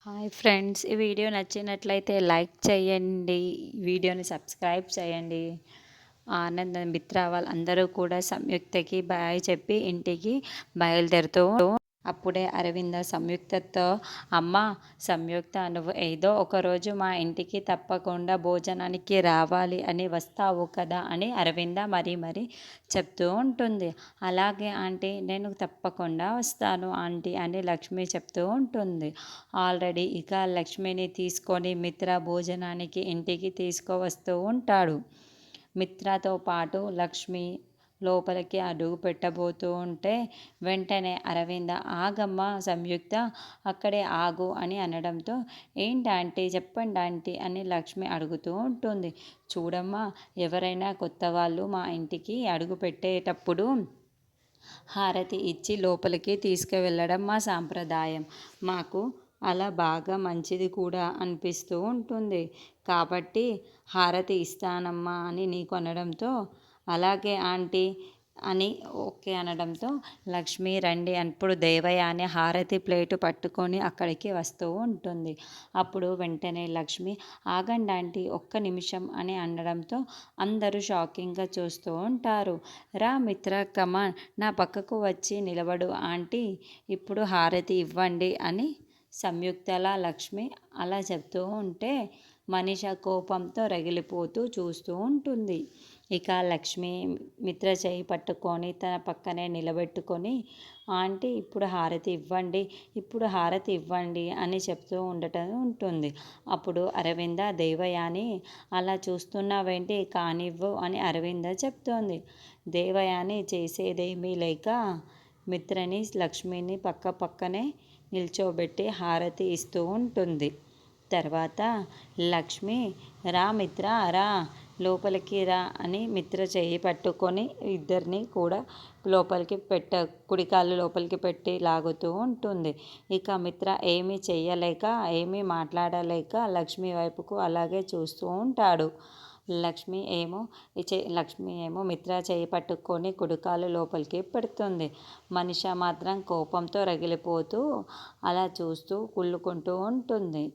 Hi friends! ఈ video నచ్చినట్లయితే like చేయండి. వీడియోని సబ్స్క్రైబ్ చేయండి. ఆనంద్, మిత్ర వాళ్ళందరూ కూడా సంయుక్తకి బాయ్ చెప్పి ఇంటికి బయలుదేరుతూ అప్పుడే అరవింద సంయుక్తతో, అమ్మ సంయుక్త, నువ్వు ఏదో ఒకరోజు మా ఇంటికి తప్పకుండా భోజనానికి రావాలి అని వస్తావు కదా అని అరవింద మరీ చెప్తూ ఉంటుంది. అలాగే ఆంటీ, నేను తప్పకుండా వస్తాను ఆంటీ అని లక్ష్మి చెప్తూ ఉంటుంది. ఆల్రెడీ ఇక లక్ష్మిని తీసుకొని మిత్ర భోజనానికి ఇంటికి తీసుకువస్తూ ఉంటాడు. మిత్రతో పాటు లక్ష్మి లోపలికి అడుగు పెట్టబోతూ ఉంటే వెంటనే అరవింద, ఆగమ్మ సంయుక్త, అక్కడే ఆగు అని అనడంతో, ఏంటి ఆంటీ, చెప్పండి ఆంటీ అని లక్ష్మి అడుగుతూ ఉంటుంది. చూడమ్మా, ఎవరైనా కొత్త వాళ్ళు మా ఇంటికి అడుగు పెట్టేటప్పుడు హారతి ఇచ్చి లోపలికి తీసుకువెళ్ళడం మా సాంప్రదాయం. మాకు అలా బాగా మంచిది కూడా అనిపిస్తూ ఉంటుంది. కాబట్టి హారతి ఇస్తానమ్మా అని నీకు అనడంతో, అలాగే ఆంటీ అని ఓకే అనడంతో లక్ష్మి రండి అప్పుడు దేవయాని హారతి ప్లేటు పట్టుకొని అక్కడికి వస్తూ ఉంటుంది. అప్పుడు వెంటనే లక్ష్మి, ఆగండి ఆంటీ, ఒక్క నిమిషం అని అనడంతో అందరూ షాకింగ్గా చూస్తూ ఉంటారు. రా మిత్ర, కమాన్, నా పక్కకు వచ్చి నిలబడు ఆంటీ, ఇప్పుడు హారతి ఇవ్వండి అని సంయుక్తలా లక్ష్మి అలా చెప్తూ ఉంటే మనిష కోపంతో రగిలిపోతూ చూస్తూ ఉంటుంది. ఇక లక్ష్మి మిత్ర చేయి పట్టుకొని తన పక్కనే నిలబెట్టుకొని, ఆంటీ ఇప్పుడు హారతి ఇవ్వండి, ఇప్పుడు హారతి ఇవ్వండి అని చెప్తూ ఉండటం ఉంటుంది. అప్పుడు అరవింద, దేవయాని, అలా చూస్తున్నావేంటి, కానివ్వు అని అరవింద చెప్తోంది. దేవయాని చేసేదేమీ లేక మిత్రని లక్ష్మిని పక్కనే నిల్చోబెట్టి హారతి ఇస్తూ ఉంటుంది. తర్వాత లక్ష్మి, రా మిత్ర, రా లోపలికి రా అని మిత్ర చేయి పట్టుకొని ఇద్దరిని కూడా లోపలికి కుడికాళ్ళు లోపలికి పెట్టి లాగుతూ ఉంటుంది. ఇక మిత్ర ఏమీ చెయ్యలేక, ఏమీ మాట్లాడలేక లక్ష్మి వైపుకు అలాగే చూస్తూ ఉంటాడు. లక్ష్మి ఏమో మిత్ర చేయి పట్టుకొని కుడికాలు లోపలికి పెడుతుంది. మనిష మాత్రం కోపంతో రగిలిపోతూ అలా చూస్తూ కుళ్ళుకుంటూ ఉంటుంది.